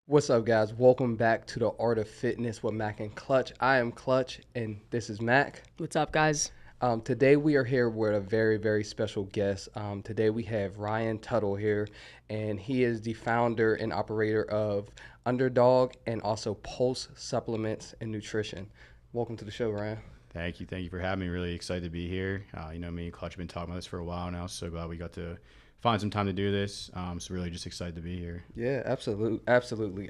What's up, guys? Welcome back to the Art of Fitness with Mac and Clutch. I am Clutch, and this is Mac. What's up, guys? Today we are here with a very, very special guest. Today we have Ryan Tuttle here, and he is the founder and operator of Underdog and also Pulse Supplements and Nutrition. Welcome to the show, Ryan. Thank you. Thank you for having me. Really excited to be here. Me and Clutch have been talking about this for a while now. So glad we got to find some time to do this. So really just excited to be here. Yeah, absolutely, absolutely.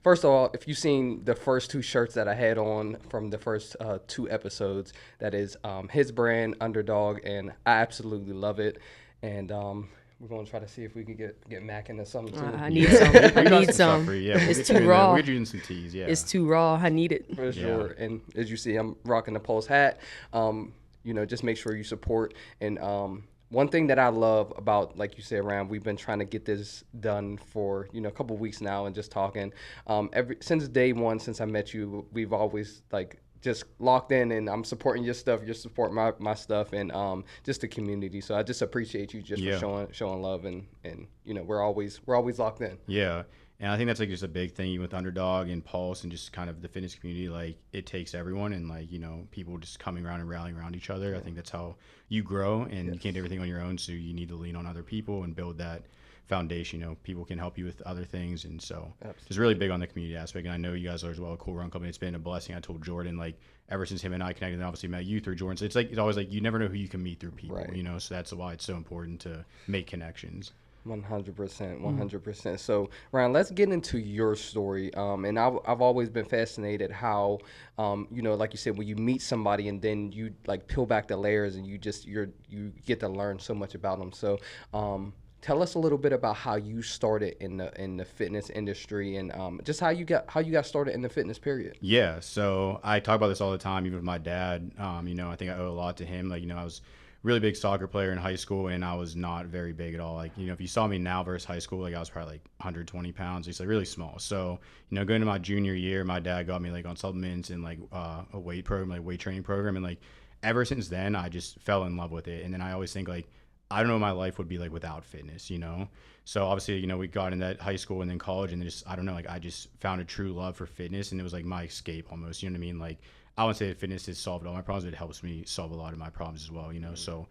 First of all, if you've seen the first two shirts that I had on from the first two episodes, that is his brand, Underdog, and I absolutely love it. And we're gonna try to see if we can get Mac into something too. I need some. I need some. Yeah, It's too raw. We're doing some teas. Yeah, It's too raw. I need it. For sure. And as you see, I'm rocking the Pulse hat. Just make sure you support. And one thing that I love about, like you said, Ryan, we've been trying to get this done for, a couple of weeks now and just talking. Since day one, since I met you, we've always just locked in, and I'm supporting your stuff, you're supporting my stuff, and just the community. So I just appreciate you just for showing love, and we're always locked in. Yeah. And I think that's just a big thing with Underdog and Pulse and just kind of the fitness community. Like, it takes everyone, and people just coming around and rallying around each other. I think that's how you grow, and you can't do everything on your own. So you need to lean on other people and build that foundation. People can help you with other things, and so it's really big on the community aspect. And I know you guys are as well a cool run company. It's been a blessing. I told Jordan, ever since him and I connected, and obviously met you through Jordan. So it's always you never know who you can meet through people. Right. So that's why it's so important to make connections. 100%. So, Ryan, let's get into your story. And I've always been fascinated how, like you said, when you meet somebody and then you peel back the layers and you get to learn so much about them. So, tell us a little bit about how you started in the fitness industry, and just how you got started in the fitness period. Yeah. So I talk about this all the time, even with my dad. I think I owe a lot to him. I was really big soccer player in high school, and I was not very big at all. If you saw me now versus high school, I was probably 120 pounds. He's really small. So, going into my junior year, my dad got me on supplements and a weight program, weight training program. And ever since then, I just fell in love with it. And then I always think I don't know what my life would be without fitness, So obviously, we got in that high school and then college, and then I don't know, I just found a true love for fitness, and it was my escape almost, you know what I mean? I wouldn't say that fitness has solved all my problems, but it helps me solve a lot of my problems as well, So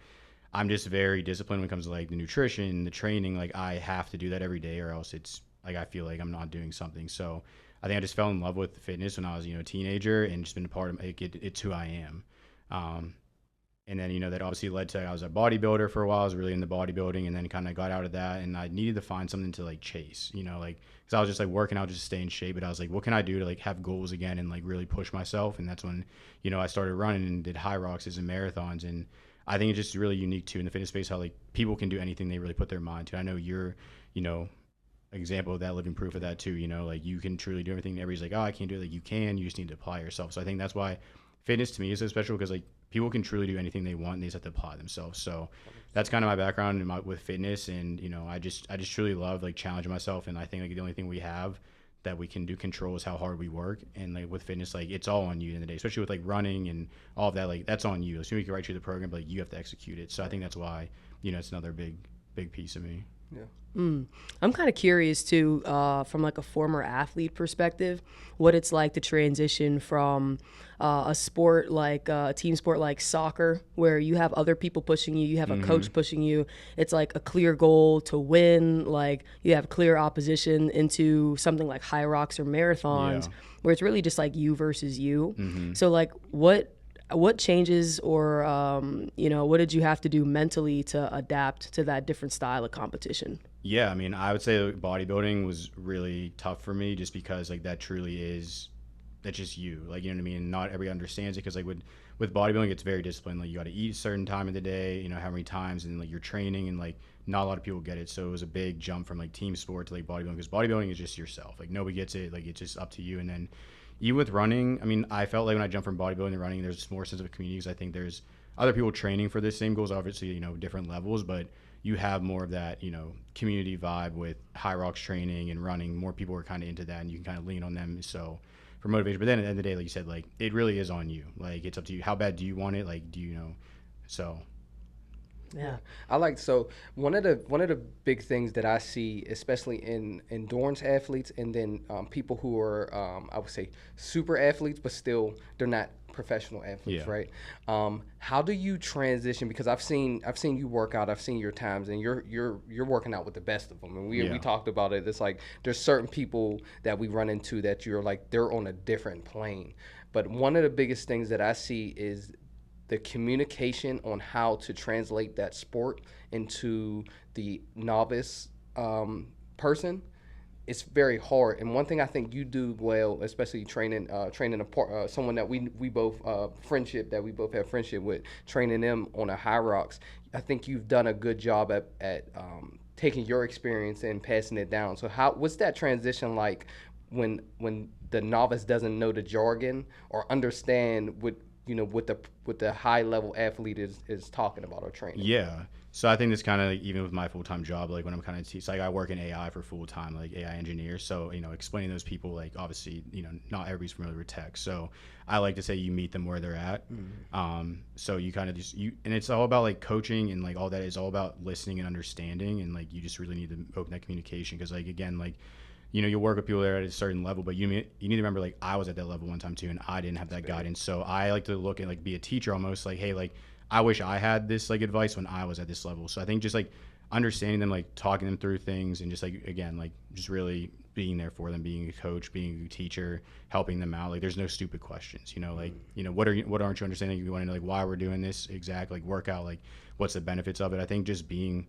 I'm just very disciplined when it comes to the nutrition, the training. I have to do that every day, or else it's I feel like I'm not doing something. So I think I just fell in love with fitness when I was, a teenager, and just been a part of it's who I am. And then, that obviously led to, I was a bodybuilder for a while. I was really into bodybuilding, and then kind of got out of that, and I needed to find something to chase, because I was just working out just to stay in shape. But I was what can I do to have goals again and really push myself? And that's when, I started running and did high rocks and marathons. And I think it's just really unique too in the fitness space, how people can do anything they really put their mind to. I know you're, example of that, living proof of that too. You can truly do everything. Everybody's oh, I can't do it. You can. You just need to apply yourself. So I think that's why fitness to me is so special, because people can truly do anything they want, and they just have to apply themselves. So that's kind of my background with fitness, and I just truly love challenging myself. And I think the only thing we have that we can do control is how hard we work. And with fitness, it's all on you in the day, especially with running and all of that. That's on you. As soon as we can write you the program, but you have to execute it. So I think that's why it's another big piece of me. Yeah. I'm kind of curious too, from a former athlete perspective, what it's like to transition from a sport a team sport like soccer, where you have other people pushing you, you have a coach pushing you. It's a clear goal to win. You have clear opposition, into something like high rocks or marathons, where it's really just you versus you. Mm-hmm. So what changes, or what did you have to do mentally to adapt to that different style of competition? Yeah, I would say bodybuilding was really tough for me, just because that truly is, that's just you. You know what I mean? Not everybody understands it, because with bodybuilding, it's very disciplined. You got to eat a certain time of the day, how many times, and you're training, and not a lot of people get it. So it was a big jump from team sport to bodybuilding, because bodybuilding is just yourself. Nobody gets it. It's just up to you. And then even with running, I felt when I jumped from bodybuilding to running, there's more sense of a community, because I think there's other people training for the same goals, obviously, different levels, but you have more of that, community vibe with high rocks training and running. More people are kind of into that, and you can kind of lean on them. So for motivation, but then at the end of the day, like you said, it really is on you. It's up to you. How bad do you want it? Do you know? So Yeah. I like so one of the big things that I see, especially in endurance athletes, and then people who are I would say super athletes, but still they're not professional athletes, Yeah. right? How do you transition? Because I've seen you work out, I've seen your times, and you're working out with the best of them, and we Yeah. talked about it. It's like there's certain people that we run into that you're like they're on a different plane. But one of the biggest things that I see is the communication on how to translate that sport into the novice person. It's very hard. And one thing I think you do well, especially training someone that we both friendship that we both have friendship with, training them on a high rocks. I think you've done a good job at taking your experience and passing it down. So what's that transition like when the novice doesn't know the jargon or understand what the high level athlete is talking about or training? Yeah. So I think this kind of even with my full time job, like when I'm kind of like I work in AI for full time, like AI engineer. So explaining those people, like obviously not everybody's familiar with tech. So I like to say you meet them where they're at. So you kind of and it's all about like coaching and like all that is all about listening and understanding, and like you just really need to open that communication because like again like. You'll work with people that are at a certain level, but you need to remember, like, I was at that level one time too, and I didn't have that guidance. So I like to look and like be a teacher almost, like, hey, like, I wish I had this like advice when I was at this level. So I think just like understanding them, like talking them through things, and just like again, like just really being there for them, being a coach, being a teacher, helping them out. Like, there's no stupid questions. What aren't you understanding? You want to know like why we're doing this exact like workout, like what's the benefits of it. I think just being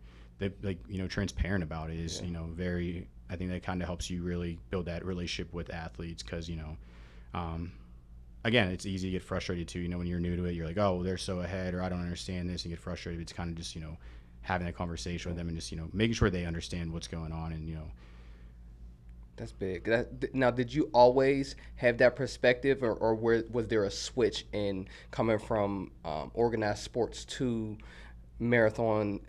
transparent about it is very. I think that kind of helps you really build that relationship with athletes because, again, it's easy to get frustrated too. When you're new to it, you're like, oh, they're so ahead or I don't understand this and get frustrated. It's kind of just, having that conversation with them and just, making sure they understand what's going on and, That's big. Now, did you always have that perspective, or was there a switch in coming from organized sports to marathon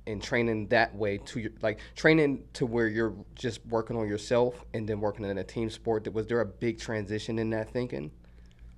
and training that way to training to where you're just working on yourself and then working in a team sport? Was there a big transition in that thinking?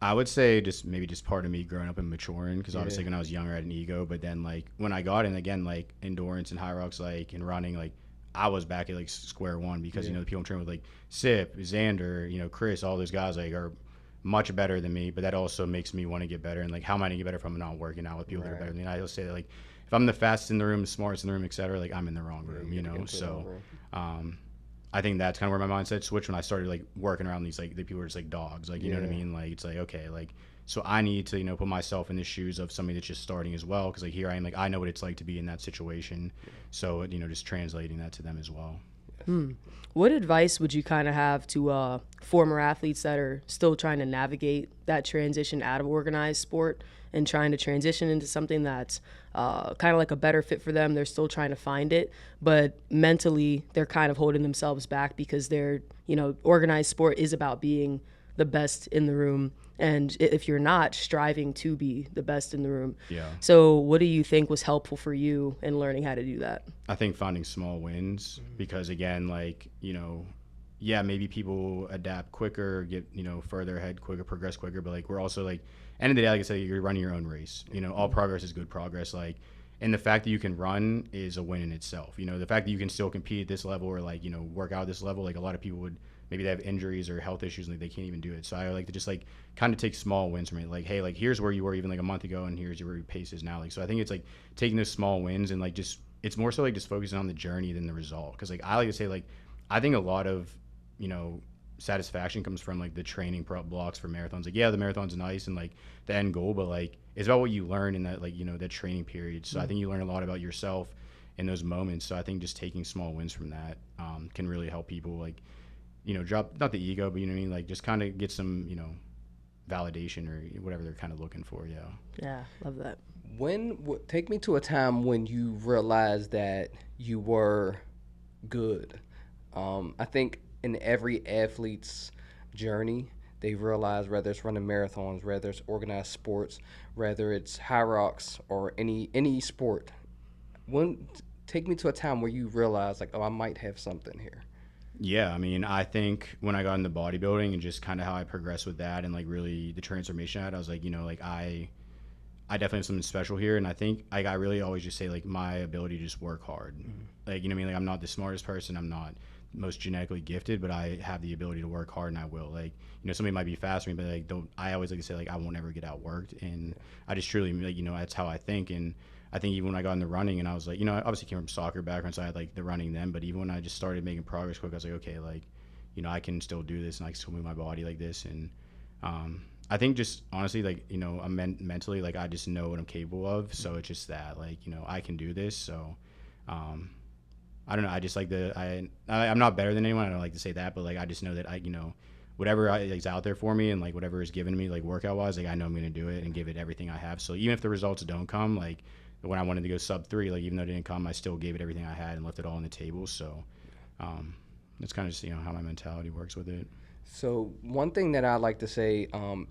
I would say maybe just part of me growing up and maturing because obviously when I was younger I had an ego, but then like when I got in again like endurance and high rocks like and running like I was back at like square one because the people I'm training with like Sip, Xander, Chris, all those guys like are much better than me, but that also makes me want to get better and like how am I gonna get better if I'm not working out with people that are better than me? I will say that like if I'm the fastest in the room, the smartest in the room, etc., like I'm in the wrong room, so I think that's kind of where my mindset switched when I started like working around these like the people are just like dogs, like you know what I mean, like it's like okay, like so I need to put myself in the shoes of somebody that's just starting as well because like here I am, like I know what it's like to be in that situation, so just translating that to them as well. What advice would you kind of have to former athletes that are still trying to navigate that transition out of organized sport and trying to transition into something that's kind of like a better fit for them? They're still trying to find it, but mentally they're kind of holding themselves back because organized sport is about being the best in the room. And if you're not, striving to be the best in the room. Yeah. So what do you think was helpful for you in learning how to do that? I think finding small wins because again, like, maybe people adapt quicker, get, further ahead quicker, progress quicker, but like we're also like, end of the day, like I said, you're running your own race. All progress is good progress. Like, and the fact that you can run is a win in itself. The fact that you can still compete at this level or like, work out at this level, like a lot of people would, maybe they have injuries or health issues and like, they can't even do it. So I like to just like kind of take small wins from it. Like, hey, like here's where you were even like a month ago and here's where your pace is now. Like, so I think it's like taking those small wins and like just, it's more so like just focusing on the journey than the result. Cause like I like to say like, I think a lot of, satisfaction comes from like the training blocks for marathons. Like, the marathon's nice and like the end goal, but like it's about what you learn in that like, that training period. So I think you learn a lot about yourself in those moments. So I think just taking small wins from that can really help people like, drop not the ego, but you know what I mean, like just kind of get some, validation or whatever they're kind of looking for. Yeah, love that. Take me to a time when you realized that you were good. I think in every athlete's journey, they realize whether it's running marathons, whether it's organized sports, whether it's high rocks or any sport. Take me to a time where you realize like, oh, I might have something here. Yeah, I mean, I think when I got into bodybuilding and just kind of how I progressed with that and like really the transformation I had, I was like, like I definitely have something special here, and I think like I really always just say like my ability to just work hard. Like, you know what I mean? Like, I'm not the smartest person, I'm not most genetically gifted, but I have the ability to work hard, and I will. Like, you know, somebody might be faster than me, but like don't. I always like to say like I won't ever get outworked, and I just truly like, you know, that's how I think. And I think even when I got into running, and I was like, you know, I obviously came from soccer background, so I had like the running then, but even when I just started making progress quick, I was like, okay, like, you know, I can still do this, and I can still move my body like this. And I think just honestly, like, you know, I'm mentally, like, I just know what I'm capable of. So it's just that, like, you know, I can do this. So, I don't know. I just like I'm not better than anyone. I don't like to say that, but like, I just know that you know, whatever is out there for me, and like whatever is given to me, like workout wise, like I know I'm going to do it and give it everything I have. So even if the results don't come, like when I wanted to go sub 3, like even though it didn't come, I still gave it everything I had and left it all on the table. So, that's kind of just, you know, how my mentality works with it. So one thing that I like to say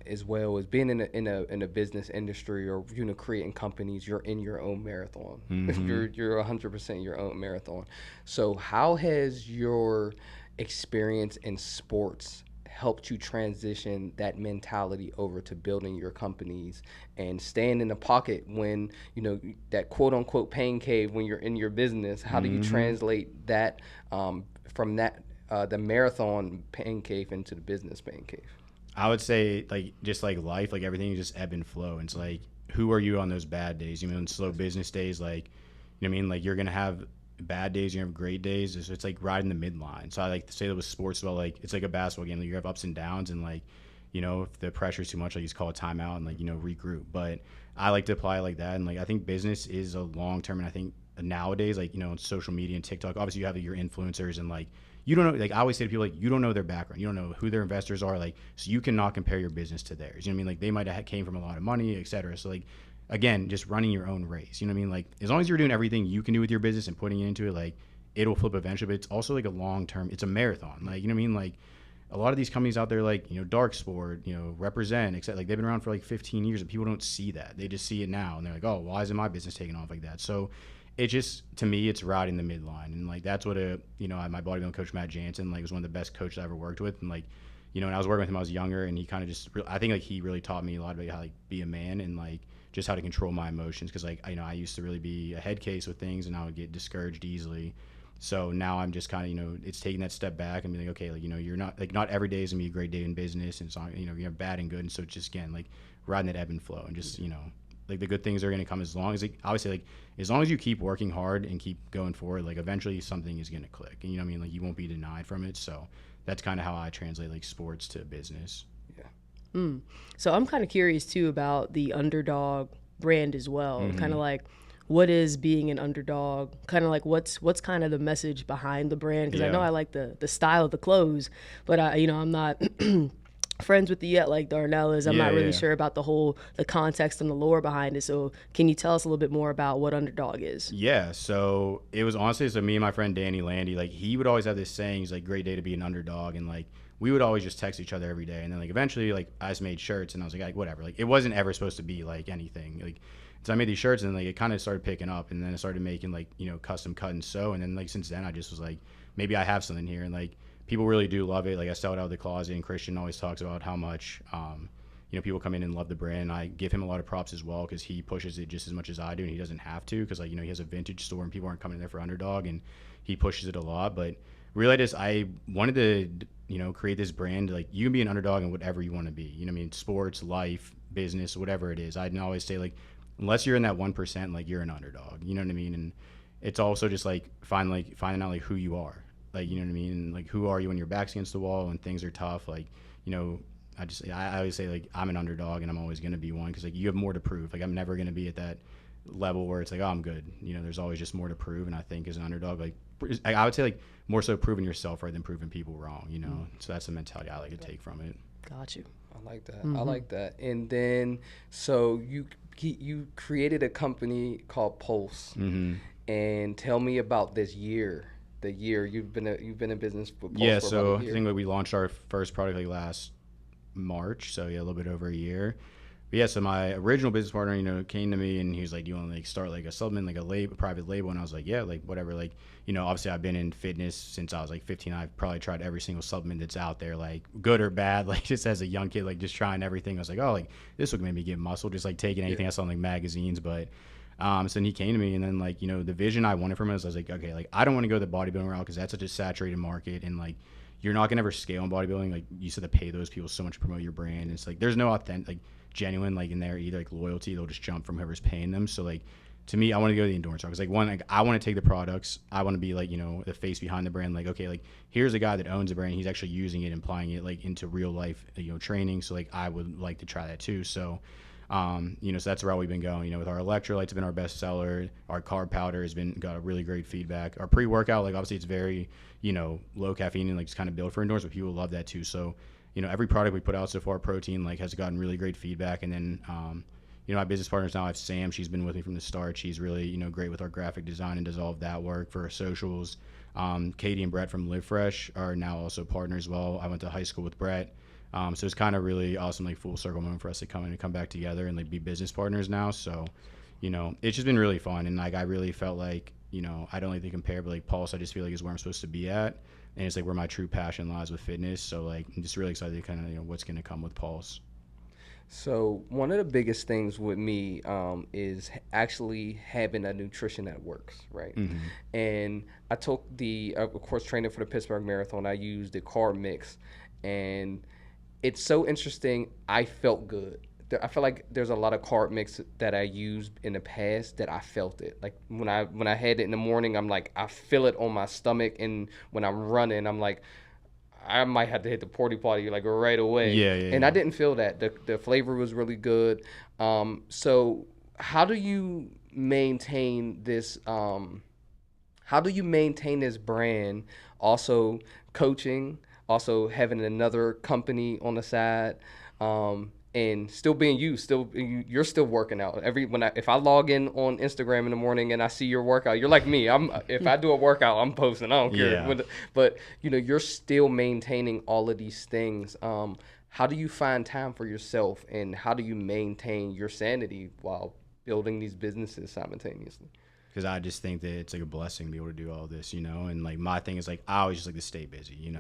as well is being in a business industry, or you know, creating companies, you're in your own marathon. You're 100% your own marathon. So how has your experience in sports helped you transition that mentality over to building your companies and staying in the pocket when, you know, that quote unquote pain cave when you're in your business? How do you translate that from that the marathon pain cave into the business pain cave? I would say like just like life, like everything just ebb and flow. And it's like, who are you on those bad days? You know, slow business days, like, you know what I mean? Like, you're gonna have bad days, you have great days. It's like riding the midline. So I like to say that with sports, well, like it's like a basketball game. Like, you have ups and downs, and like, you know, if the pressure's too much, like, you just call a timeout and like, you know, regroup. But I like to apply like that. And like, I think business is a long term, and I think nowadays, like, you know, on social media and TikTok, obviously you have your influencers, and like, you don't know, like I always say to people, like, you don't know their background, you don't know who their investors are, like, so you cannot compare your business to theirs. You know what I mean? Like, they might have came from a lot of money, etc. So like, again, just running your own race. You know what I mean? Like, as long as you're doing everything you can do with your business and putting it into it, like, it'll flip eventually. But it's also like a long term. It's a marathon. Like, you know what I mean? Like, a lot of these companies out there, like, you know, Dark Sport, you know, Represent, etc. Like, they've been around for like 15 years, and people don't see that. They just see it now, and they're like, oh, why isn't my business taking off like that? So it just, to me, it's riding the midline. And like, that's what you know, my bodybuilding coach Matt Jansen, like, was one of the best coaches I ever worked with. And like, you know, when I was working with him, I was younger, and he kind of just, I think like he really taught me a lot about how like be a man, and like just how to control my emotions. Cause like, you know, I used to really be a head case with things, and I would get discouraged easily. So now I'm just kind of, you know, it's taking that step back and being like, okay, like, you know, you're not, like, not every day is gonna be a great day in business, and so, you know, you have bad and good. And so it's just, again, like, riding that ebb and flow, and just, you know, like, the good things are going to come as long as, like, obviously, like, as long as you keep working hard and keep going forward, like, eventually something is going to click, and, you know what I mean? Like, you won't be denied from it. So that's kind of how I translate like sports to business. Yeah. So I'm kind of curious too about the Underdog brand as well. Kind of like, what is being an underdog? Kind of like, what's kind of the message behind the brand? Because I know I like the style of the clothes, but you know, I'm not friends with you yet like Darnell is. I'm not really sure about the context and the lore behind it. So can you tell us a little bit more about what Underdog is? Yeah, so it was honestly, so me and my friend Danny Landy, like, he would always have this saying, he's like, great day to be an underdog. And like, we would always just text each other every day. And then like, eventually, like, I just made shirts, and I was like, whatever. Like, it wasn't ever supposed to be like anything. Like, so I made these shirts, and like, it kind of started picking up, and then I started making like, you know, custom cut and sew. And then like, since then I just was like, maybe I have something here. And like, people really do love it. Like, I sell it out of the closet, and Christian always talks about how much, you know, people come in and love the brand. I give him a lot of props as well, because he pushes it just as much as I do, and he doesn't have to, because like, you know, he has a vintage store and people aren't coming in there for Underdog, and he pushes it a lot. But really, I wanted to, you know, create this brand. Like, you can be an underdog in whatever you want to be. You know what I mean? Sports, life, business, whatever it is. I'd always say, like, unless you're in that 1%, like, you're an underdog. You know what I mean? And it's also just like finding out like who you are. Like, you know what I mean? Like, who are you when your back's against the wall and things are tough? Like, you know, I always say, like, I'm an underdog, and I'm always going to be one, because like, you have more to prove. Like, I'm never going to be at that level where it's like, oh, I'm good. You know, there's always just more to prove. And I think as an underdog, like, I would say, like, more so proving yourself rather than proving people wrong, you know? So that's the mentality I like to take from it. Got you. I like that. I like that. And then, so you created a company called Pulse, and tell me about this year. The year you've been in business for Pulse. Yeah, for so about a year. I think like we launched our first product like last March, so yeah, a little bit over a year. But yeah, so my original business partner, came to me and he was like, "Do you want to like start like a supplement, like a private label?" And I was like, "Yeah, like whatever." Like, obviously I've been in fitness since I was like 15. I've probably tried every single supplement that's out there, like good or bad. Like just as a young kid, like just trying everything. I was like, "Oh, like this will make me get muscle." Just like taking anything I saw in like magazines. But so then he came to me, and then like the vision I wanted from him is I was like, okay, like I don't want to go the bodybuilding route because that's such a saturated market, and like you're not gonna ever scale in bodybuilding. Like you said, to pay those people so much to promote your brand. And it's like there's no authentic, like genuine, like in there either like loyalty. They'll just jump from whoever's paying them. So like to me, I want to go the endurance route because like one, like I want to take the products. I want to be like the face behind the brand. Like okay, like here's a guy that owns a brand. He's actually using it and applying it like into real life training. So like I would like to try that too. So. So that's the route we've been going. With our electrolytes have been our best seller. Our carb powder has got a really great feedback. Our pre-workout, like obviously it's very, low caffeine and like just kind of built for endurance, but people love that too. So, every product we put out so far, protein, like has gotten really great feedback. And then, my business partners now, I have Sam. She's been with me from the start. She's really, great with our graphic design and does all of that work for our socials. Katie and Brett from Live Fresh are now also partners as well. I went to high school with Brett. So it's kind of really awesome, like full circle moment for us to come back together and like be business partners now. So, it's just been really fun. And like, I really felt like, I don't like to compare, but like Pulse, I just feel like is where I'm supposed to be at. And it's like where my true passion lies with fitness. So like, I'm just really excited to kind of, what's going to come with Pulse. So one of the biggest things with me is actually having a nutrition that works, right? Mm-hmm. And I took of course, training for the Pittsburgh Marathon, I used the carb mix, and it's so interesting. I felt good. I feel like there's a lot of carb mix that I used in the past that I felt it. Like when I had it in the morning, I'm like, I feel it on my stomach, and when I'm running, I'm like, I might have to hit the porta potty like right away. Yeah. And I didn't feel that. The flavor was really good. So how do you maintain this? How do you maintain this brand? Also coaching, also having another company on the side, and still being you. You're still working out. If I log in on Instagram in the morning and I see your workout, you're like me. If I do a workout, I'm posting. I don't care. Yeah. But you're still maintaining all of these things. How do you find time for yourself, and how do you maintain your sanity while building these businesses simultaneously? Because I just think that it's like a blessing to be able to do all this, and like my thing is like I always just like to stay busy,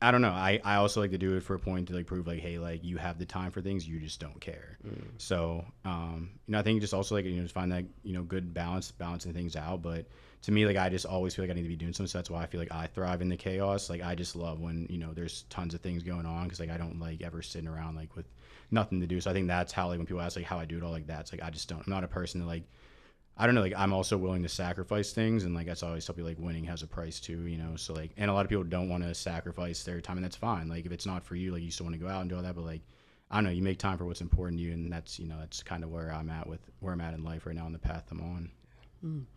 I don't know. I also like to do it for a point to like prove like, hey, like you have the time for things, you just don't care. So, I think just also like, just find that, good balancing things out. But to me, like, I just always feel like I need to be doing something. So that's why I feel like I thrive in the chaos. Like, I just love when, there's tons of things going on. Cause like, I don't like ever sitting around like with nothing to do. So I think that's how, like, when people ask like how I do it all like that, it's like, I'm not a person that like, I don't know, like I'm also willing to sacrifice things, and like that's always tell people like winning has a price too, so like, and a lot of people don't want to sacrifice their time, and that's fine. Like if it's not for you, like you still want to go out and do all that, but like I don't know, you make time for what's important to you, and that's that's kind of where I'm at in life right now, on the path I'm on.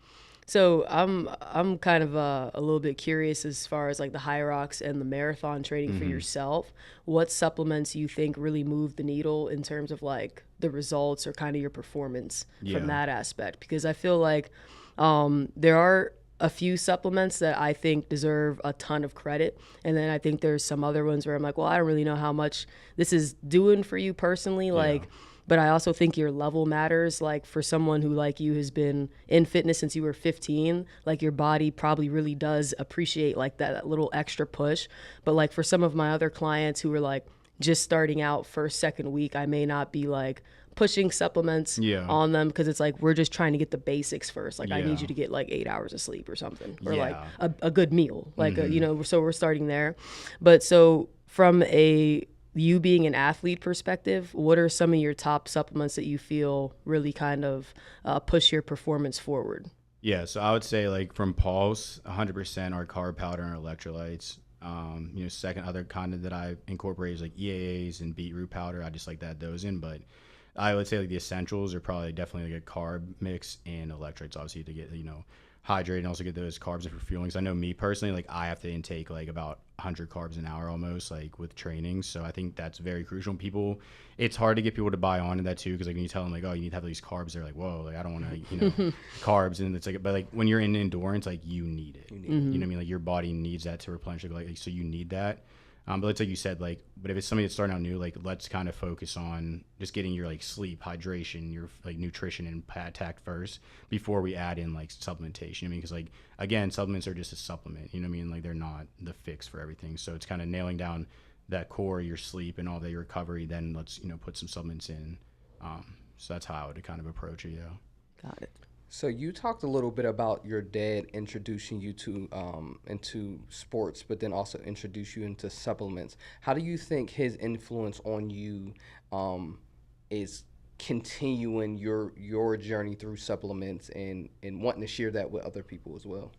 So I'm kind of a little bit curious as far as like the High Rocks and the marathon training for yourself. What supplements you think really move the needle in terms of like the results or kind of your performance from that aspect? Because I feel like there are a few supplements that I think deserve a ton of credit. And then I think there's some other ones where I'm like, well, I don't really know how much this is doing for you personally. Like, but I also think your level matters. Like for someone who like you has been in fitness since you were 15, like your body probably really does appreciate like that little extra push. But like for some of my other clients who are like just starting out first, second week, I may not be like pushing supplements on them because it's like we're just trying to get the basics first. Like I need you to get like 8 hours of sleep or something, or like a good meal, like so we're starting there. But so from you being an athlete perspective, what are some of your top supplements that you feel really kind of push your performance forward? Yeah, so I would say like from Pulse, 100% our carb powder and our electrolytes. Second other content that I incorporate is like EAAs and beetroot powder. I just like to add those in, but I would say like the essentials are probably definitely like a carb mix and electrolytes, obviously, to get hydrated and also get those carbs for fueling. So I know me personally, like I have to intake like about 100 carbs an hour almost, like with training. So I think that's very crucial. It's hard to get people to buy on to that too, because like when you tell them like, oh, you need to have these carbs, they're like, whoa, like I don't want to carbs. And it's like, but like when you're in endurance, like you need it. You know what I mean? Like your body needs that to replenish, like so you need that. But it's like you said, like, but if it's somebody that's starting out new, like, let's kind of focus on just getting your like sleep, hydration, your like nutrition intact first before we add in like supplementation. I mean, because like again, supplements are just a supplement. You know what I mean? Like they're not the fix for everything. So it's kind of nailing down that core, your sleep and all that, your recovery. Then let's put some supplements in. So that's how I would kind of approach it. Yeah. Got it. So you talked a little bit about your dad introducing you to into sports, but then also introduce you into supplements. How do you think his influence on you is continuing your journey through supplements and wanting to share that with other people as well?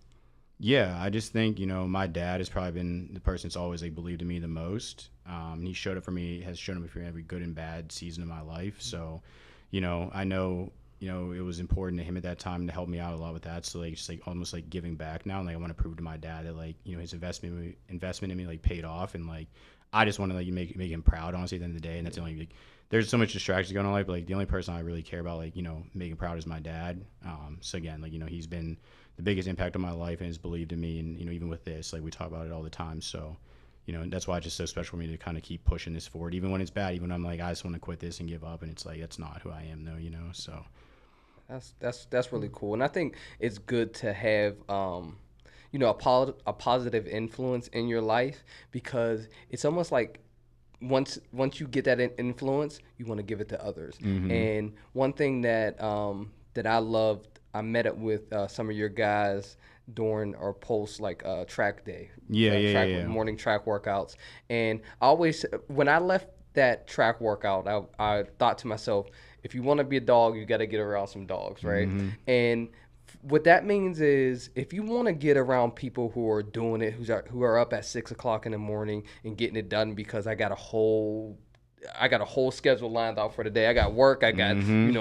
Yeah, I just think, my dad has probably been the person that's always like believed in me the most. He showed up for me, has shown up for every good and bad season of my life. So, I know, it was important to him at that time to help me out a lot with that. So like, just like almost like giving back now. And like, I want to prove to my dad that like, his investment in me like paid off. And like, I just want to like make him proud, honestly, at the end of the day. And that's the only, like, there's so much distractions going on in life, but like the only person I really care about, like, making proud is my dad. So again, like, he's been the biggest impact on my life and has believed in me. And, even with this, like we talk about it all the time. So, that's why it's just so special for me to kind of keep pushing this forward, even when it's bad, even when I'm like, I just want to quit this and give up. And it's like, that's not who I am though, so. That's really cool. And I think it's good to have, a positive influence in your life, because it's almost like once you get that influence, you want to give it to others. Mm-hmm. And one thing that that I loved, I met up with some of your guys during or post like track day, morning track workouts. And I always, when I left that track workout, I thought to myself, if you want to be a dog, you got to get around some dogs, right? Mm-hmm. And what that means is, if you want to get around people who are doing it, who are up at 6 o'clock in the morning and getting it done, because I got a whole schedule lined out for the day. I got work. I got,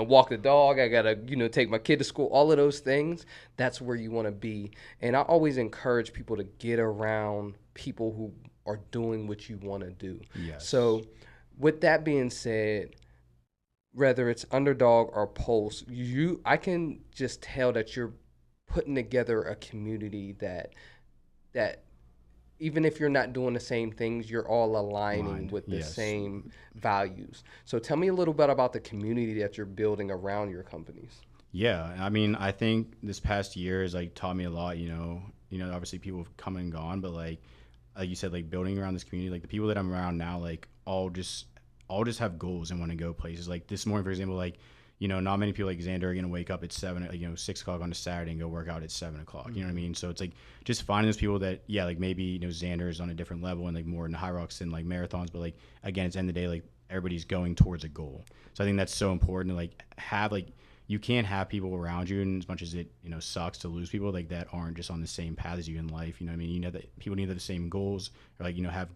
walk the dog. I got to, take my kid to school. All of those things, that's where you want to be. And I always encourage people to get around people who are doing what you want to do. Yes. So with that being said, whether it's Underdog or Pulse, I can just tell that you're putting together a community that even if you're not doing the same things, you're all aligning with the same values. So tell me a little bit about the community that you're building around your companies. Yeah, I mean, I think this past year has like taught me a lot. Obviously people have come and gone, but like you said, like building around this community, like the people that I'm around now, like all just have goals and want to go places. Like this morning, for example, like, not many people like Xander are going to wake up at 6 o'clock on a Saturday and go work out at 7 o'clock. You know what I mean? So it's like just finding those people that, like maybe, Xander is on a different level and like more in the high rocks and like marathons. But like, again, it's the end of the day, like everybody's going towards a goal. So I think that's so important to like have, like, you can't have people around you, and as much as it, sucks to lose people like that aren't just on the same path as you in life. You know what I mean? That people need the same goals, or like, have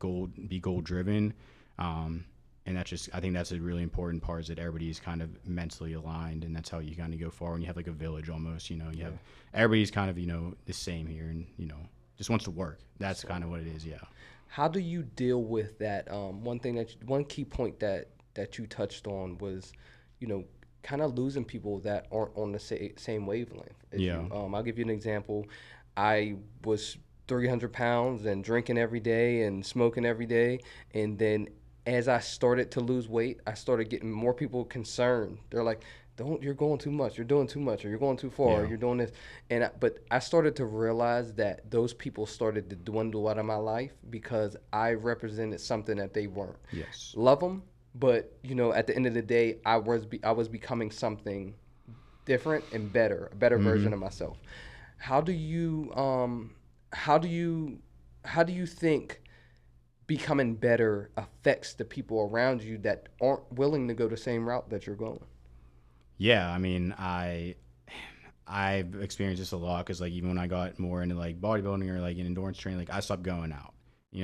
be goal driven. And that's just, I think that's a really important part, is that everybody's kind of mentally aligned, and that's how you kind of go forward. And you have like a village almost, you have everybody's kind of, the same here, and, just wants to work. That's kind of what it is. Yeah. How do you deal with that? One key point that you touched on was, kind of losing people that aren't on the same wavelength as you. I'll give you an example. I was 300 pounds and drinking every day and smoking every day, and then as I started to lose weight, I started getting more people concerned. They're like, you're going too much, you're doing too much, or you're going too far, or you're doing this. But I started to realize that those people started to dwindle out of my life because I represented something that they weren't. Yes. Love them, but at the end of the day, I was becoming something different and better, a better version of myself. How do you think becoming better affects the people around you that aren't willing to go the same route that you're going? Yeah, I mean, I've experienced this a lot, because like even when I got more into like bodybuilding or like in endurance training, like I stopped going out.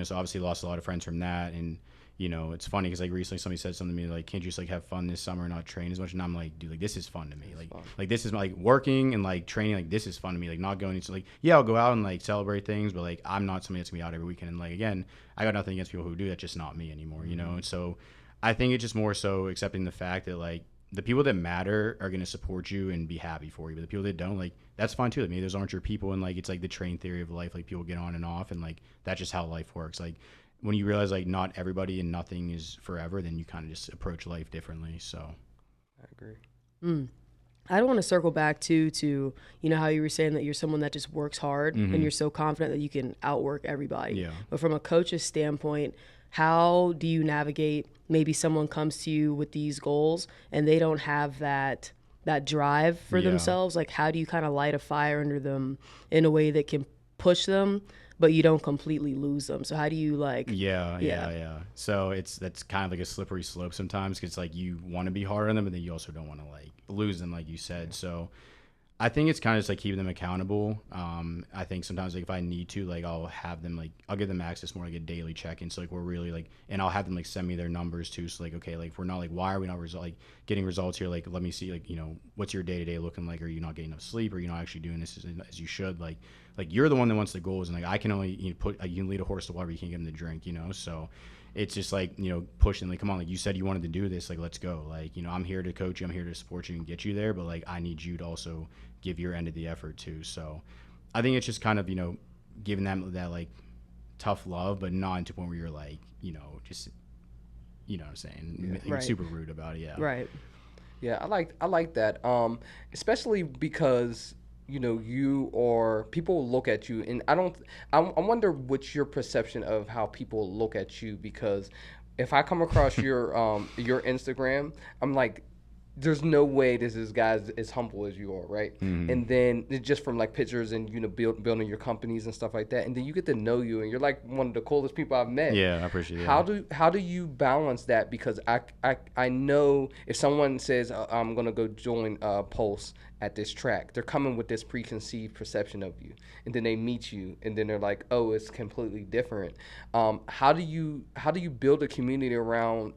So obviously lost a lot of friends from that. And it's funny because like recently somebody said something to me like, can't you just like have fun this summer and not train as much? And I'm like, dude, like this is fun to me. Like this is like working and like training, like this is fun to me. Like not going into like, I'll go out and like celebrate things, but like I'm not somebody that's gonna be out every weekend. And like, again, I got nothing against people who do. That's just not me anymore, And so I think it's just more so accepting the fact that like the people that matter are gonna support you and be happy for you, but the people that don't, like that's fine too. Like maybe those aren't your people, and like it's like the train theory of life. Like people get on and off, and like that's just how life works. Like when you realize like not everybody and nothing is forever, then you kind of just approach life differently. So I agree. I don't want to circle back to how you were saying that you're someone that just works hard and you're so confident that you can outwork everybody. Yeah. But from a coach's standpoint, how do you navigate maybe someone comes to you with these goals and they don't have that drive for themselves? Like, how do you kind of light a fire under them in a way that can push them, but you don't completely lose them? So how do you Yeah. So that's kind of like a slippery slope sometimes, because like you want to be hard on them, but then you also don't want to like lose them, like you said. So I think it's kind of just like keeping them accountable. I think sometimes like if I need to, like I'll have them like I'll give them access more like a daily check-in. So like we're really like, and I'll have them like send me their numbers too. So like, okay, like if we're not like, why are we not getting results here? Like let me see, like, what's your day-to-day looking like? Are you not getting enough sleep? Are you not actually doing this as you should? Like you're the one that wants the goals, and like I can only you can lead a horse to water, you can't get him to drink, So it's just like, pushing, like, come on, like you said you wanted to do this, like let's go. Like, I'm here to coach you, I'm here to support you and get you there, but like I need you to also give your end of the effort too. So I think it's just kind of, giving them that like tough love, but not to the point where you're like, just, what I'm saying, Right. super rude about it. Yeah. Right. Yeah, I like that. Especially because you or people look at you, and I wonder what's your perception of how people look at you, because if I come across your Instagram, I'm like, there's no way this is guys as humble as you are, right? Mm-hmm. And then it's just from like pictures and building your companies and stuff like that, and then you get to know you, and you're like one of the coolest people I've met. Yeah, I appreciate that. How do you balance that? Because I know if someone says I'm gonna go join Pulse at this track, they're coming with this preconceived perception of you, and then they meet you, and then they're like, oh, it's completely different. How do you build a community around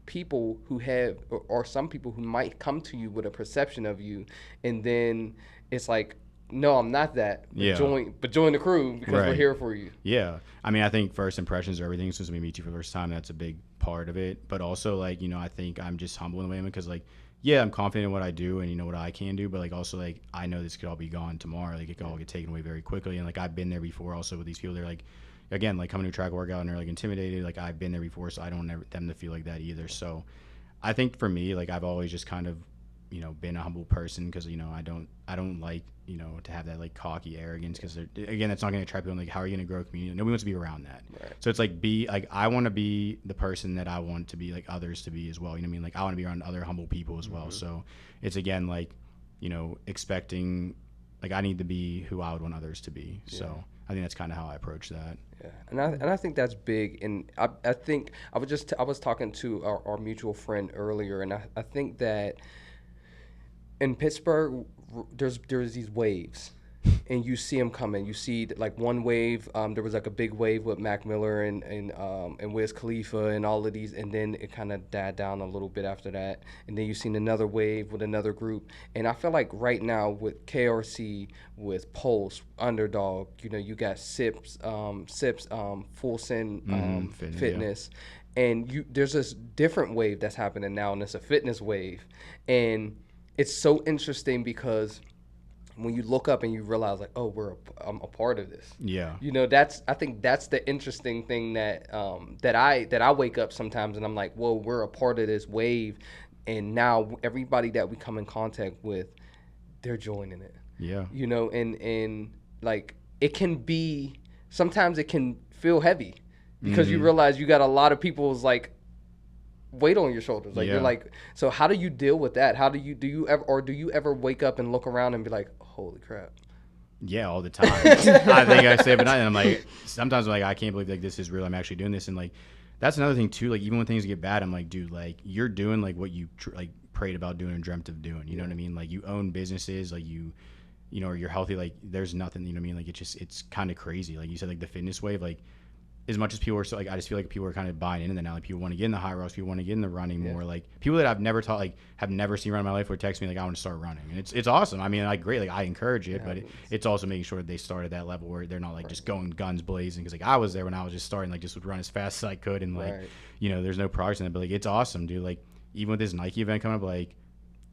people who have, or some people who might come to you with a perception of you, and then it's like, no, I'm not that, but join the crew because we're here for you. Yeah, I mean, I think first impressions are everything. Since we meet you for the first time, that's a big part of it. But also, like, I think I'm just humble in a way, because like, yeah, I'm confident in what I do and what I can do, but like also like I know this could all be gone tomorrow. Like it could all get taken away very quickly, and like I've been there before. Also with these people, they're like, again, like coming to a track workout and they're like intimidated. Like I've been there before, so I don't want them to feel like that either. So I think for me, like I've always just kind of, been a humble person, because I don't like to have that like cocky arrogance, because again, that's not going to attract people. Like, how are you going to grow a community? Nobody wants to be around that. Right. So it's like I want to be the person that I want to be, like others to be as well. You know what I mean? Like I want to be around other humble people as well. So it's again like expecting, like I need to be who I would want others to be. Yeah. So I think that's kind of how I approach that. Yeah, and I think that's big. And I think I was talking to our mutual friend earlier, and I think that in Pittsburgh, there's these waves, and you see them coming. You see like one wave. There was like a big wave with Mac Miller and Wiz Khalifa and all of these, and then it kind of died down a little bit after that. And then you've seen another wave with another group. And I feel like right now with KRC, with Pulse, Underdog, you got Sips, Full Send Fitness. Yeah. And there's this different wave that's happening now, and it's a fitness wave. And it's so interesting because when you look up and you realize like, oh, I'm a part of this. Yeah. I think that's the interesting thing that I wake up sometimes and I'm like, whoa, we're a part of this wave, and now everybody that we come in contact with, they're joining it. Yeah. And like it can be, sometimes it can feel heavy because you realize you got a lot of people's like weight on your shoulders. Like you're like, so how do you deal with that? How do you ever wake up and look around and be like, holy crap? Yeah, all the time. I think I say it, but I'm like, sometimes I'm like, I can't believe like this is real. I'm actually doing this. And like, that's another thing too. Like even when things get bad, I'm like, dude, like you're doing like what you like prayed about doing and dreamt of doing. You know what I mean? Like you own businesses, like or you're healthy. Like there's nothing, you know what I mean? Like it's kind of crazy. Like you said, like the fitness wave, like as much as people are so like, I just feel like people are kind of buying into that now. Like people want to get in the high rocks, people want to get in the running more. Like people that I've never taught, like have never seen run in my life would text me like, I want to start running, and it's awesome. I mean, like great, like I encourage it, but it's also making sure that they start at that level where they're not like just going guns blazing. Because like I was there when I was just starting, like just would run as fast as I could, and like there's no progress in it. But like it's awesome, dude. Like even with this Nike event coming up, like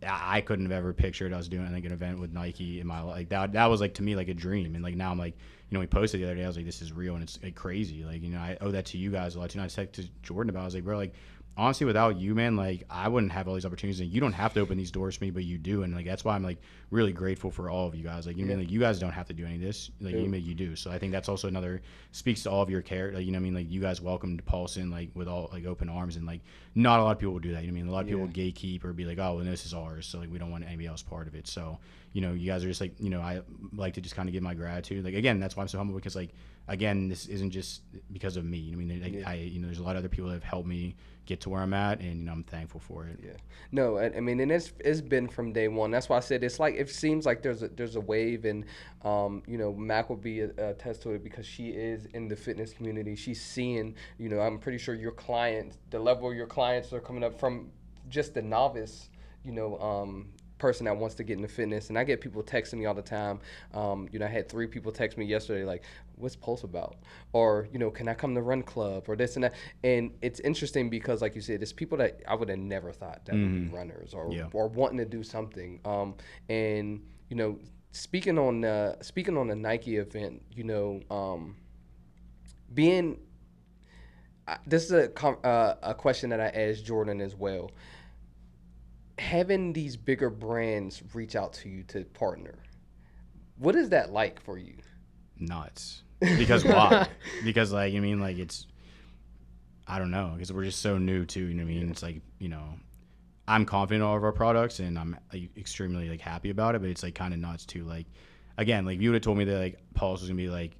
I couldn't have ever pictured us doing like an event with Nike in my life. Like that was like to me like a dream. And like now I'm like, we posted the other day. I was like, this is real and it's like crazy. Like, I owe that to you guys a lot too. And I said to Jordan about it, I was like, bro, like honestly, without you, man, like I wouldn't have all these opportunities, and you don't have to open these doors for me, but you do. And like that's why I'm like really grateful for all of you guys. Like, like you guys don't have to do any of this. Like you do. So I think that's also another speaks to all of your care. Like, like you guys welcomed Paulson like with all like open arms, and like not a lot of people will do that. A lot of people will gatekeep or be like, oh, well, this is ours, so like we don't want anybody else part of it. So you guys are just like, I like to just kind of give my gratitude. Like again, that's why I'm so humble, because like again, this isn't just because of me. There's a lot of other people that have helped me get to where I'm at, and I'm thankful for it. Yeah. No, I mean, and it's been from day one. That's why I said it's like it seems like there's a wave, and Mac will be attest to it because she is in the fitness community. She's seeing, I'm pretty sure your clients, the level of your clients are coming up from just the novice, person that wants to get into fitness. And I get people texting me all the time. I had 3 people text me yesterday like, what's Pulse about? Or, can I come to Run Club or this and that? And it's interesting because, like you said, it's people that I would have never thought that would be runners or wanting to do something. And, speaking on the Nike event, this is a question that I asked Jordan as well. Having these bigger brands reach out to you to partner, what is that like for you? Nuts. Because why? Because like, it's, I don't know, because we're just so new too, It's like, I'm confident in all of our products and I'm like, extremely like happy about it, but it's like kind of nuts too. Like, again, like if you would have told me that like Pulse was gonna be like,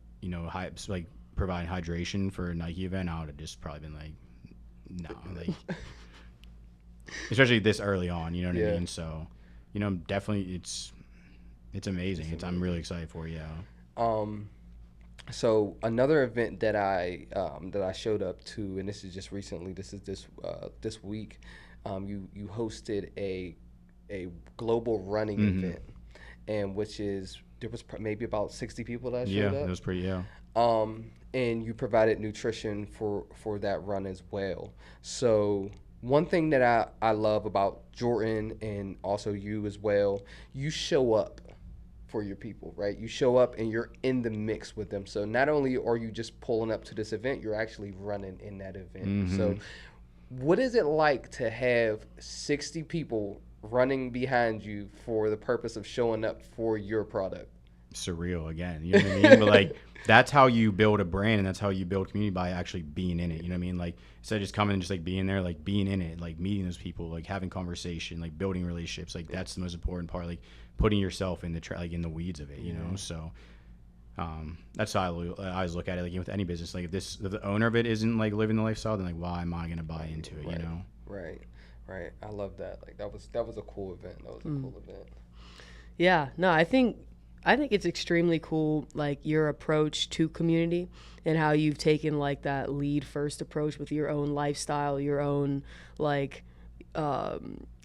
like providing hydration for a Nike event, I would have just probably been like, no, like, especially this early on, you know what I mean? So, definitely it's amazing. I'm really excited for it, yeah. So another event that I showed up to, and this is just recently, this week, you hosted a global running event, and there was maybe about 60 people that showed up. Yeah, it was pretty, and you provided nutrition for that run as well. So one thing that I love about Jordan and also you as well, you show up for your people, right? You show up and you're in the mix with them. So not only are you just pulling up to this event, you're actually running in that event. So what is it like to have 60 people running behind you for the purpose of showing up for your product? Surreal again, you know what I mean? But like that's how you build a brand, and that's how you build community, by actually being in it, you know what I mean? Like instead of just coming and just like being there, like being in it, like meeting those people, like having conversation, like building relationships, like that's the most important part, like putting yourself in the like in the weeds of it, you know? So that's how I always look at it, like with any business, like if the owner of it isn't like living the lifestyle, then like why am I gonna buy into it? Right. You know? Right. I love that. Like that was a cool event. That was a cool event. Yeah, no, I think it's extremely cool, like your approach to community and how you've taken like that lead first approach with your own lifestyle, your own like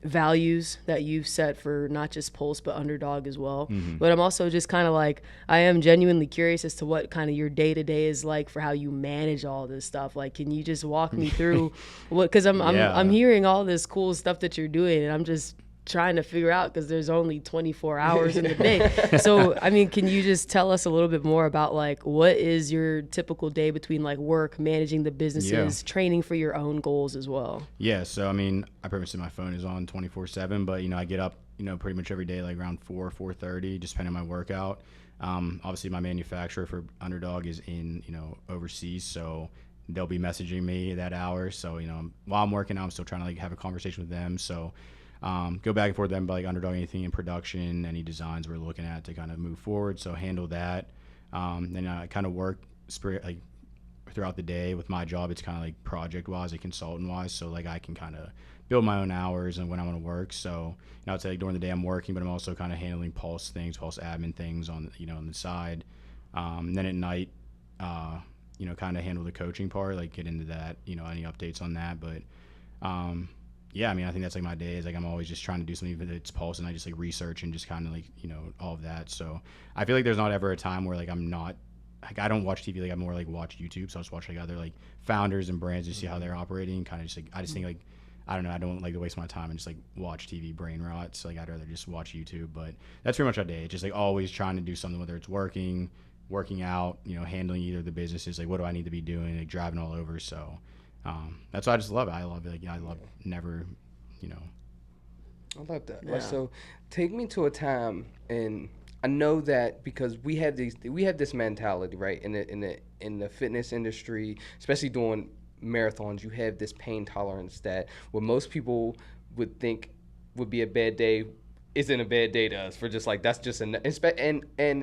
values that you've set for not just Pulse but Underdog as well. But I'm also just kind of like, I am genuinely curious as to what kind of your day-to-day is like for how you manage all this stuff. Like, can you just walk me through what, because I'm hearing all this cool stuff that you're doing, and I'm just trying to figure out, because there's only 24 hours in the day. So, I mean, can you just tell us a little bit more about like what is your typical day between like work, managing the businesses, training for your own goals as well? Yeah. So, I mean, I pretty much say my phone is on 24/7, but I get up, pretty much every day, like around 4:30, just depending on my workout. Obviously my manufacturer for Underdog is in, overseas. So they'll be messaging me that hour. So, while I'm working, I'm still trying to like have a conversation with them. So, go back and forth with them, but like Underdog, anything in production, any designs we're looking at to kind of move forward. So handle that. Then I kind of work like throughout the day with my job. It's kind of like project wise, like consultant wise. So like I can kind of build my own hours and when I want to work. So, I'd say like during the day I'm working, but I'm also kind of handling Pulse admin things on, on the side. Then at night, kind of handle the coaching part, like get into that, any updates on that. But, yeah, I mean, I think that's like my day is like I'm always just trying to do something that it's Pulse, and I just like research and just kind of like, all of that. So I feel like there's not ever a time where like I'm not, like I don't watch TV, like I more like watch YouTube. So I just watch like other like founders and brands to see how they're operating. Kind of just like, I just think like I don't know. I don't like to waste my time and just like watch TV brain rot. So like I'd rather just watch YouTube. But that's pretty much our day. Just like always trying to do something, whether it's working out, handling either of the businesses. Like what do I need to be doing? Like driving all over. So that's why I just love it. I love it. Like I love never, I love that. Yeah. So take me to a time, and I know that because we have this mentality, right? In the fitness industry, especially doing marathons, you have this pain tolerance that what most people would think would be a bad day isn't a bad day to us. For just like that's just and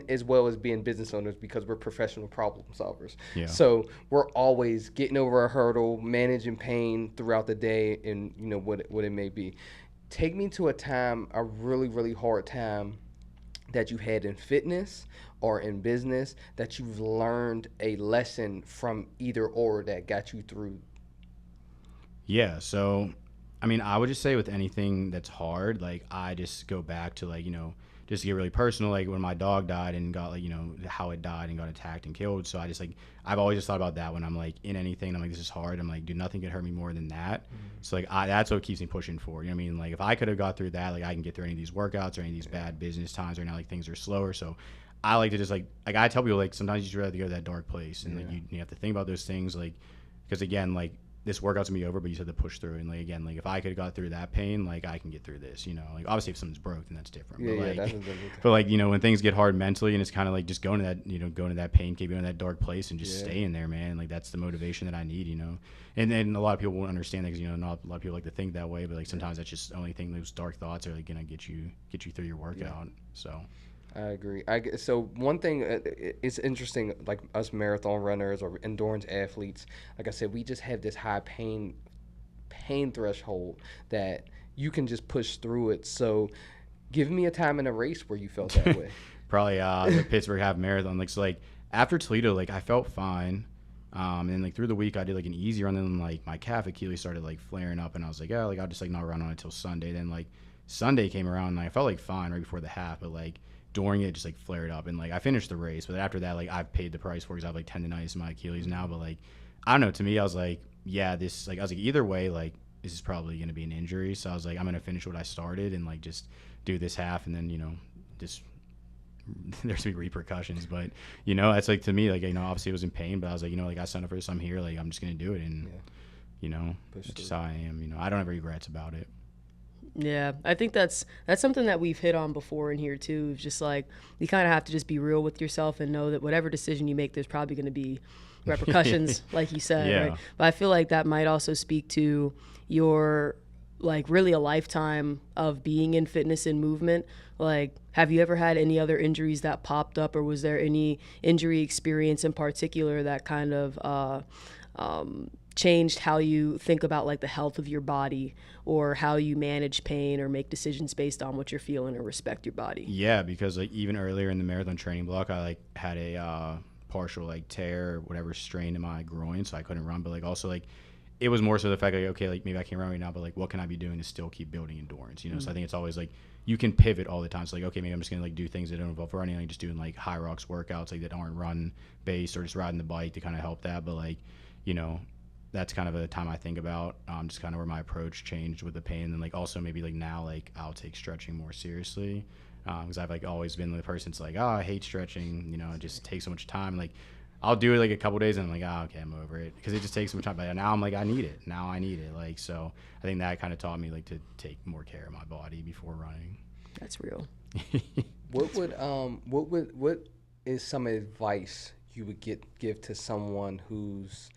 as well as being business owners, because we're professional problem solvers. Yeah. So we're always getting over a hurdle, managing pain throughout the day, and what it may be. Take me to a really, really hard time that you had in fitness or in business that you've learned a lesson from either or that got you through. Yeah. So, I mean, I would just say with anything that's hard, like I just go back to like, just to get really personal, like when my dog died and got like, how it died and got attacked and killed. So I just like, I've always just thought about that when I'm like in anything. I'm like, this is hard. I'm like, dude, nothing could hurt me more than that. Mm-hmm. So like, that's what keeps me pushing forward. You know what I mean? Like if I could have got through that, like I can get through any of these workouts or any of these bad business times right now, like things are slower. So I like to just like I tell people like sometimes you just rather go to that dark place and like you have to think about those things. Like, because again, like this workout's gonna be over, but you just have to push through. And like again, like if I could have got through that pain, like I can get through this. Like obviously if something's broke, then that's different. Yeah, but like, that's different. But like when things get hard mentally, and it's kind of like just going to that going to that pain, keep going to that dark place, and just staying there, man. Like that's the motivation that I need. And then a lot of people won't understand that because not a lot of people like to think that way, but like sometimes that's just the only thing. Those dark thoughts are like gonna get you through your workout. So. I agree. So one thing, it's interesting, like us marathon runners or endurance athletes, like I said, we just have this high pain threshold that you can just push through it. So give me a time in a race where you felt that way. Probably the Pittsburgh half marathon. Like, so like after Toledo, like I felt fine. And like through the week I did like an easy run, and then like my calf Achilles started like flaring up, and I was like, like I'll just like not run on it till Sunday. Then like Sunday came around and I felt like fine right before the half, but like during it just like flared up, and like I finished the race, but after that like I've paid the price for it because I have like tendonitis in my Achilles now. But like I don't know, to me I was like, this like I was like either way like this is probably going to be an injury, so I was like I'm going to finish what I started and like just do this half, and then just there's gonna be repercussions. But that's like to me like obviously it was in pain, but I was like like I signed up for this, I'm here, like I'm just going to do it, and that's just how I am. I don't have regrets about it. Yeah, I think that's something that we've hit on before in here too. Just like you kind of have to just be real with yourself and know that whatever decision you make, there's probably going to be repercussions, like you said. Yeah. Right? But I feel like that might also speak to your like really a lifetime of being in fitness and movement. Like, have you ever had any other injuries that popped up, or was there any injury experience in particular that kind of changed how you think about like the health of your body, or how you manage pain or make decisions based on what you're feeling or respect your body? Yeah, because like even earlier in the marathon training block, I like had a partial like tear or whatever strain in my groin, so I couldn't run. But like also like it was more so the fact like, okay, like maybe I can't run right now, but like what can I be doing to still keep building endurance? So I think it's always like you can pivot all the time. So like, okay, maybe I'm just gonna like do things that don't involve running, like just doing like high rocks workouts like that aren't run based, or just riding the bike to kind of help that. But like that's kind of a time I think about just kind of where my approach changed with the pain. And like also maybe like now like I'll take stretching more seriously because I've like always been the person that's like, I hate stretching, it just takes so much time. Like I'll do it like a couple days and I'm like, okay, I'm over it, because it just takes so much time. But now I'm like, I need it like. So I think that kind of taught me like to take more care of my body before running. That's real. What is some advice you would give to someone who's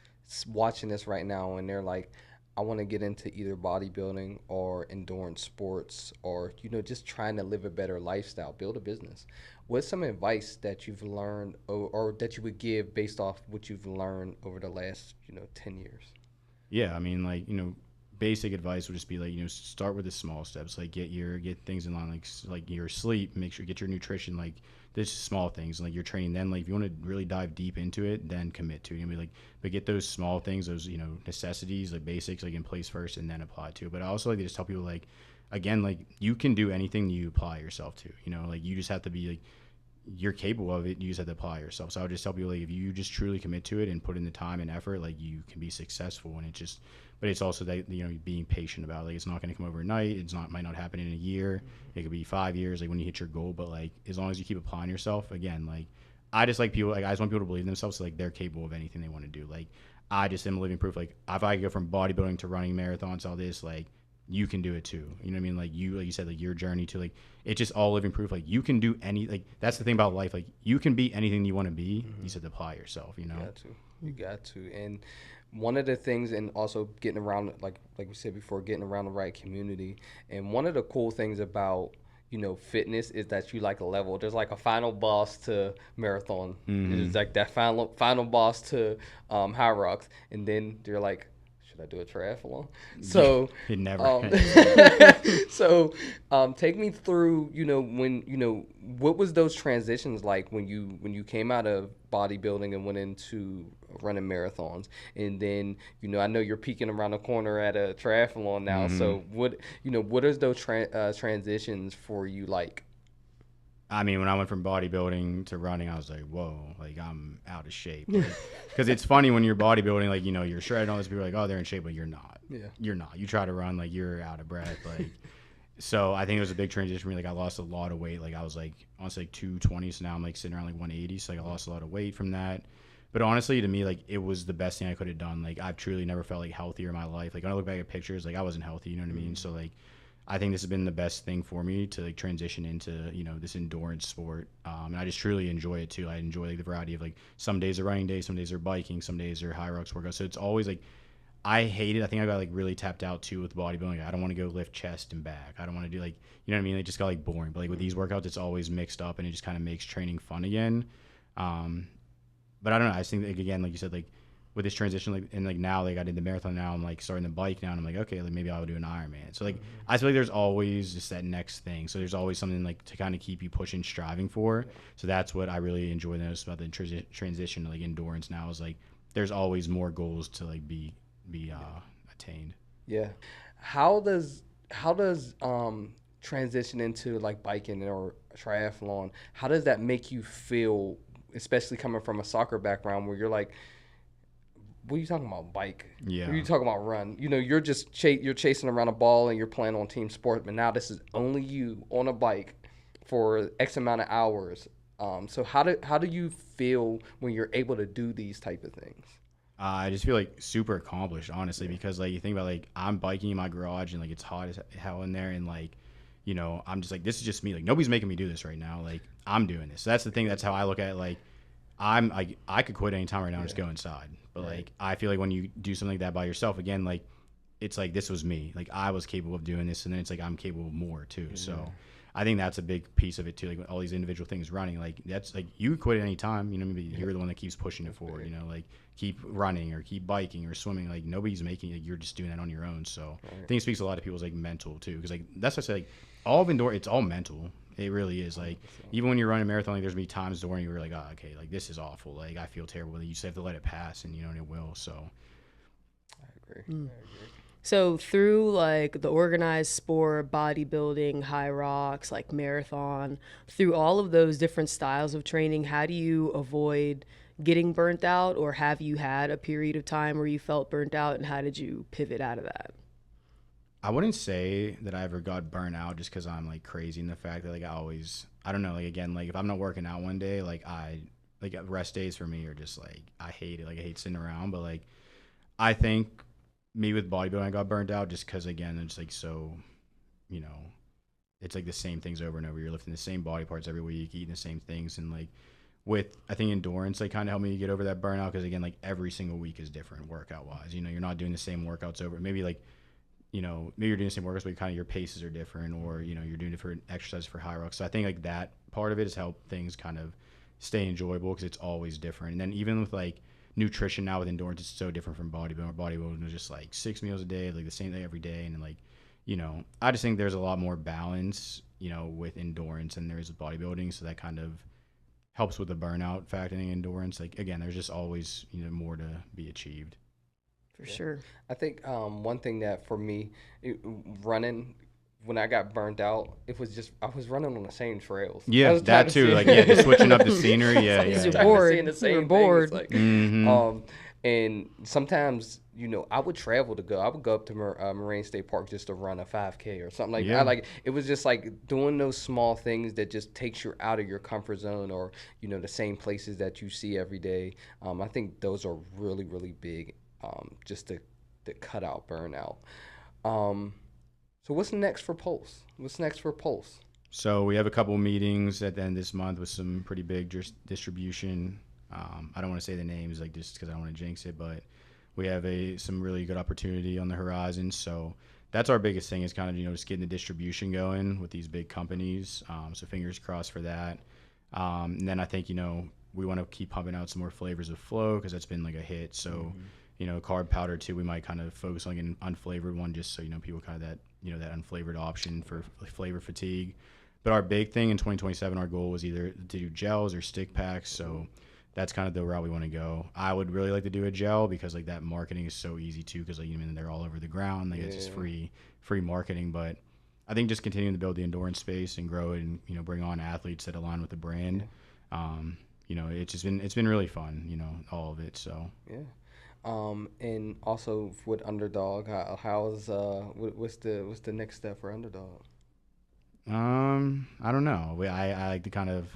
watching this right now and they're like, I want to get into either bodybuilding or endurance sports, or just trying to live a better lifestyle, build a business? What's some advice that you've learned or that you would give based off what you've learned over the last 10 years? Yeah, I mean, like basic advice would just be like start with the small steps, like get things in line, like your sleep, make sure you get your nutrition, like there's small things, like your training. Then like if you want to really dive deep into it, then commit to it. But get those small things, those necessities, like basics, like in place first, and then apply to it. But I also like to just tell people like, again, like you can do anything you apply yourself to. Like you just have to be like you're capable of it. You just have to apply yourself. So I would just tell people, like, if you just truly commit to it and put in the time and effort, like, you can be successful. And it just, but it's also that, you know, being patient about it. Like, it's not going to come overnight. It's not, might not happen in a year. It could be 5 years, like when you hit your goal. But like, as long as you keep applying yourself, again, like, I just like people, like, I just want people to believe in themselves. So like, they're capable of anything they want to do. Like, I just am living proof. Like, if I go from bodybuilding to running marathons, all this, like, you can do it too. You know what I mean? Like you said, like your journey to, like, it's just all living proof. Like, you can do any, like, that's the thing about life. Like, you can be anything you want to be. You just have to apply yourself, you know? You got to. And one of the things, and also getting around, like we said before, getting around the right community. And one of the cool things about, you know, fitness is that you like a level. There's like a final boss to marathon. There's like that final boss to High Rocks. And then they're like, I do a triathlon. So it never so take me through, you know, when, you know, what was those transitions like when you came out of bodybuilding and went into running marathons? And then, you know, I know you're peeking around the corner at a triathlon now. So what is those transitions for you like? I mean, when I went from bodybuilding to running, I was like, whoa, like, I'm out of shape. Because it's funny when you're bodybuilding, like, you know, you're shredded, all this, people are like, oh, they're in shape, but you're not. Yeah. You're not. You try to run, like, you're out of breath. Like, so I think it was a big transition for me. Like, I lost a lot of weight. Like, I was, like, honestly, like 220, so now I'm, like, sitting around, like, 180. So, like, I lost a lot of weight from that. But honestly, to me, like, it was the best thing I could have done. Like, I've truly never felt, like, healthier in my life. Like, when I look back at pictures, like, I wasn't healthy, you know what I mean? So, like, I think this has been the best thing for me to, like, transition into, you know, this endurance sport. And I just truly enjoy it too. I enjoy, like, the variety of, like, some days are running days, some days are biking, some days are high rocks workouts. So it's always like, I hate it. I think I got, like, really tapped out too with bodybuilding. I don't want to go lift chest and back. I don't want to do, like, you know what I mean? It just got, like, boring. But, like, with these workouts, it's always mixed up and it just kind of makes training fun again. But I don't know. I just think, like, again, like you said, like, with this transition, like, and, like, now, like, I did the marathon, now I'm, like, starting the bike now, and I'm like, okay, like, maybe I'll do an Ironman. So, like, I feel like there's always just that next thing. So there's always something, like, to kind of keep you pushing, striving for. So that's what I really enjoy most about the transition to, like, endurance now, is, like, there's always more goals to, like, be attained. Yeah. How does transition into, like, biking or triathlon, how does that make you feel, especially coming from a soccer background where you're like, what are you talking about, bike? Yeah. What are you talking about, run? You know, you're just you're chasing around a ball and you're playing on team sport, but now this is only you on a bike for X amount of hours. So how do you feel when you're able to do these type of things? I just feel, like, super accomplished, honestly, because, like, you think about, like, I'm biking in my garage and, like, it's hot as hell in there, and, like, you know, I'm just like, this is just me. Like, nobody's making me do this right now. Like, I'm doing this. So that's the thing. That's how I look at it. Like, I'm like, I could quit anytime right now and just go inside. But like, I feel like when you do something like that by yourself, again, like, it's like, this was me. Like, I was capable of doing this, and then it's like, I'm capable of more too. So I think that's a big piece of it too. Like, all these individual things running, like, that's like, you quit at any time, you know, maybe you're the one that keeps pushing it forward, you know, like, keep running or keep biking or swimming. Like, nobody's making it. You're just doing that on your own. So I think it speaks to a lot of people's, like, mental too. Cause, like, that's what I say, like, all of indoor, it's all mental. It really is. Like, even when you're running a marathon, like, there's gonna be times during you're like, oh, okay, like, this is awful. Like, I feel terrible. You just have to let it pass, and, you know, and it will. So I agree. So through, like, the organized sport, bodybuilding, high rocks, like marathon, through all of those different styles of training, how do you avoid getting burnt out, or have you had a period of time where you felt burnt out, and how did you pivot out of that? I wouldn't say that I ever got burnt out just because I'm, like, crazy in the fact that, like, I don't know, like, again, like, if I'm not working out one day, like, rest days for me are just, like, I hate it. Like, I hate sitting around. But, like, I think me with bodybuilding, I got burnt out just because, again, it's, like, so, you know, it's, like, the same things over and over. You're lifting the same body parts every week, eating the same things. And, like, with, I think, endurance, like, kind of helped me get over that burnout because, again, like, every single week is different workout-wise. You know, you're not doing the same workouts over. Maybe, like, you know, maybe you're doing the same workouts, but kind of your paces are different, or, you know, you're doing different exercises for high rocks. So I think, like, that part of it has helped things kind of stay enjoyable because it's always different. And then even with, like, nutrition now with endurance, it's so different from bodybuilding. Bodybuilding is just, like, 6 meals a day, like, the same thing every day. And then, like, you know, I just think there's a lot more balance, you know, with endurance than there is with bodybuilding. So that kind of helps with the burnout factor in endurance. Like, again, there's just always, you know, more to be achieved. For sure. I think one thing that for me, running when I got burned out, it was just I was running on the same trails. I Yeah, was tired that of too. seeing- Like, yeah, just switching up the scenery. Yeah, Because yeah, you're yeah. bored. Seeing the You're same thing. bored. It's like, Mhm. and sometimes, I would travel to go. I would go up to Marine State Park just to run a 5K or something like Yeah. that. Like, it was just like doing those small things that just takes you out of your comfort zone, or the same places that you see every day. I think those are really, really big, just to cut out burnout. Um, so what's next for Pulse? What's next for Pulse? So we have a couple meetings at the end of this month with some pretty big distribution. I don't want to say the names, like, just because I don't want to jinx it, but we have some really good opportunity on the horizon. So that's our biggest thing, is kind of just getting the distribution going with these big companies. So fingers crossed for that. And then I think we want to keep pumping out some more flavors of Flow, because that's been like a hit. So carb powder too, we might kind of focus on an unflavored one, just so people kind of that that unflavored option for flavor fatigue. But our big thing in 2027, our goal was either to do gels or stick packs. So that's kind of the route we want to go. I would really like to do a gel, because like that marketing is so easy too, because they're all over the ground. Like, it's just free marketing. But I think just continuing to build the endurance space and grow it, and bring on athletes that align with the brand. It's been really fun. All of it. So Yeah. And also with Underdog, what's the next step for Underdog? I don't know. I like to kind of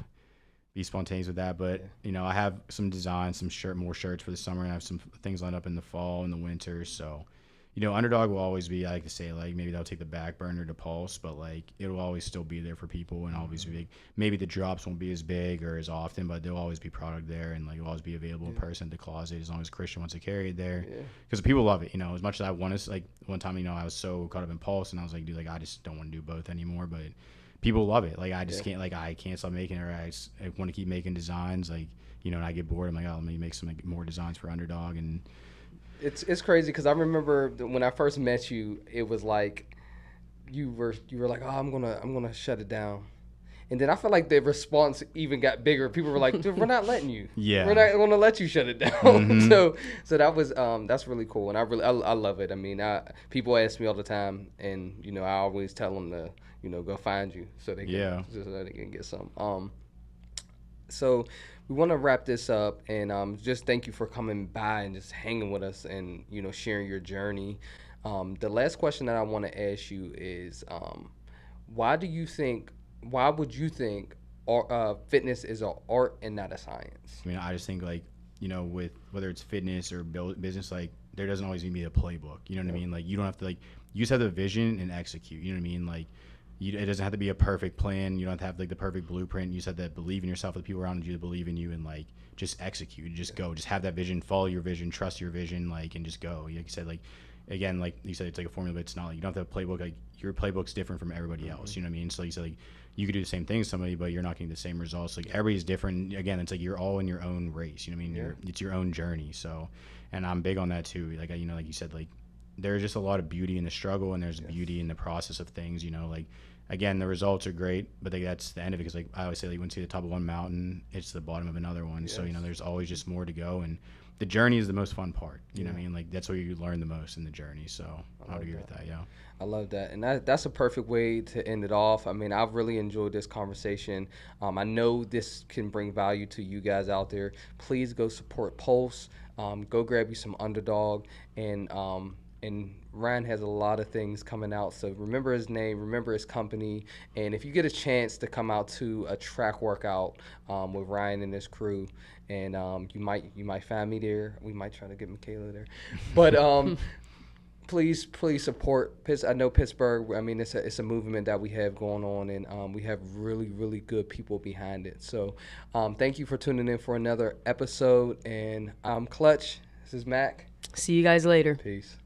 be spontaneous with that, but I have some designs, more shirts for the summer, and I have some things lined up in the fall and the winter. So, Underdog will always be, I like to say, like, maybe they'll take the back burner to Pulse, but like it'll always still be there for people, and always be, maybe the drops won't be as big or as often, but there'll always be product there, and like it'll always be available in person at the closet, as long as Christian wants to carry it there, because people love it. As much as I want to, like, one time I was so caught up in Pulse, and I was like, dude, like, I just don't want to do both anymore, but people love it. Like, I just can't, like, I can't stop making it, or I want to keep making designs, like, and I get bored. I'm like, oh, let me make some more designs for Underdog. And it's crazy, because I remember when I first met you, it was like you were like, oh, I'm gonna shut it down. And then I feel like the response even got bigger. People were like, dude, we're not letting you. Yeah. We're not going to let you shut it down. So that was that's really cool, and I love it. I mean, people ask me all the time, and I always tell them to go find you, so they can so they can get some. So we want to wrap this up, and just thank you for coming by and just hanging with us, and sharing your journey. The last question that I want to ask you is, why would you think fitness is an art and not a science? I mean, I just think, like, with whether it's fitness or business, like, there doesn't always need to be a playbook. You know what I mean? Like, you don't have to, like, you just have the vision and execute. You know what I mean? Like, it doesn't have to be a perfect plan. You don't have to have, like, the perfect blueprint. You just have to believe in yourself, the people around you to believe in you, and, like, just execute. Just go. Just have that vision. Follow your vision. Trust your vision. Like, and just go. Like you said, like, again, like you said, it's like a formula, but it's not, like, you don't have to have a playbook. Like, your playbook's different from everybody else. You know what I mean? So you said, like, you could do the same thing as somebody, but you're not getting the same results. Like, everybody's different. Again, it's like you're all in your own race. You know what I mean? It's your own journey. So, and I'm big on that too. Like, like you said, like, there's just a lot of beauty in the struggle, and there's beauty in the process of things. Like, again, the results are great, but like, that's the end of it. Because, like, I always say, like, when you see the top of one mountain, it's the bottom of another one. So there's always just more to go, and the journey is the most fun part. You know what I mean? Like, that's where you learn the most in the journey. So I would agree with that. Yeah. I love that, and that's a perfect way to end it off. I mean, I've really enjoyed this conversation. I know this can bring value to you guys out there. Please go support Pulse. Go grab you some Underdog, and Ryan has a lot of things coming out. So remember his name, remember his company, and if you get a chance to come out to a track workout with Ryan and his crew, and you might find me there. We might try to get Michaela there, but. Please support. I know Pittsburgh. I mean, it's a movement that we have going on, and we have really, really good people behind it. So, thank you for tuning in for another episode. And I'm Clutch. This is Mac. See you guys later. Peace.